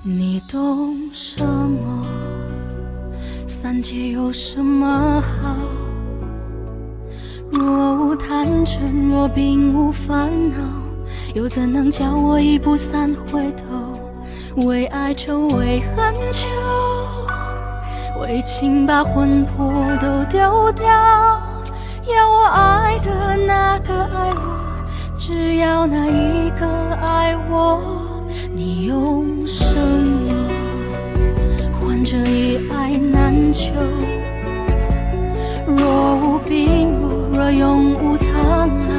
你懂什么？三界有什么好？若无贪嗔，若并无烦恼，又怎能叫我一步三回头？为爱愁，为恨求，为情把魂魄都丢掉。要我爱的那个爱我，只要那一个爱我。你用什么换这一爱难求？若无病弱，若永无苍老，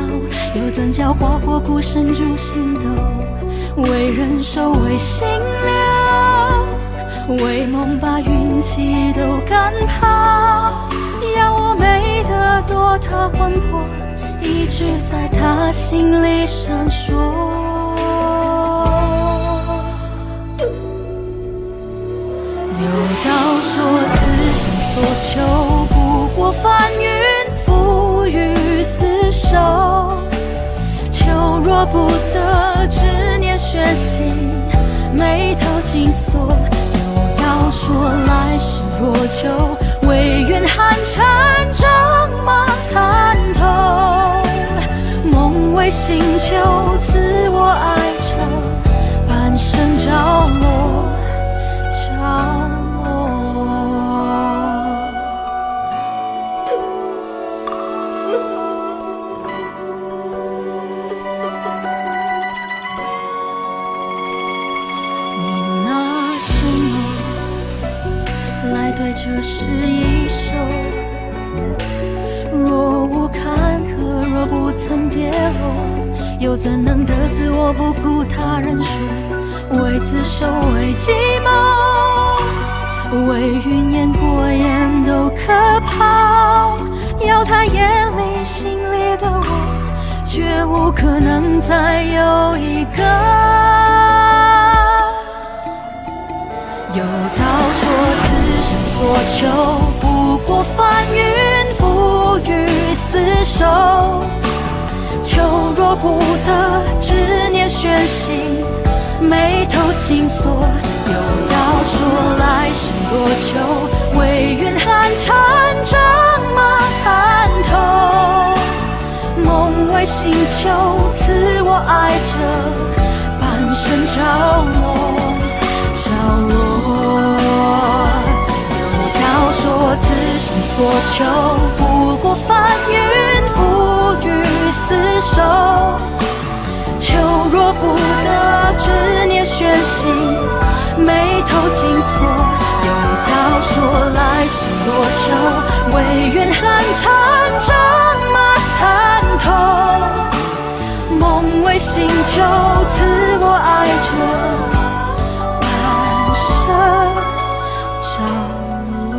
又怎叫花火孤身筑心斗？为人守，为心留，为梦把运气都赶跑。要我美得多，他魂魄一直在他心里闪烁。有道说此生所求，不过翻云覆雨厮守。求若不得，执念悬心，眉头紧锁。有道说来世若求，唯愿寒蝉仗马参透。梦为星球，赐我爱着，半生着落着落。你拿什么来对这世一首？若无坎坷，若不曾跌落，又怎能得自我不顾他人说？为自守，为计谋，为云烟过眼都可抛。要他眼里心里的我，绝无可能再有一个。有道说此生所求，不过翻云覆雨厮守。求若不得，执念悬心，眉头紧锁。有道说来世若求，唯愿寒蝉仗马参透。梦为星球，赐我爱着，半生着落着落。有道说此生所求，不过翻云覆雨厮守。求若不得，执念悬心，眉头紧锁。有道说来世若求，唯愿寒蝉仗马参透。梦为星球，赐我爱着，半生着落。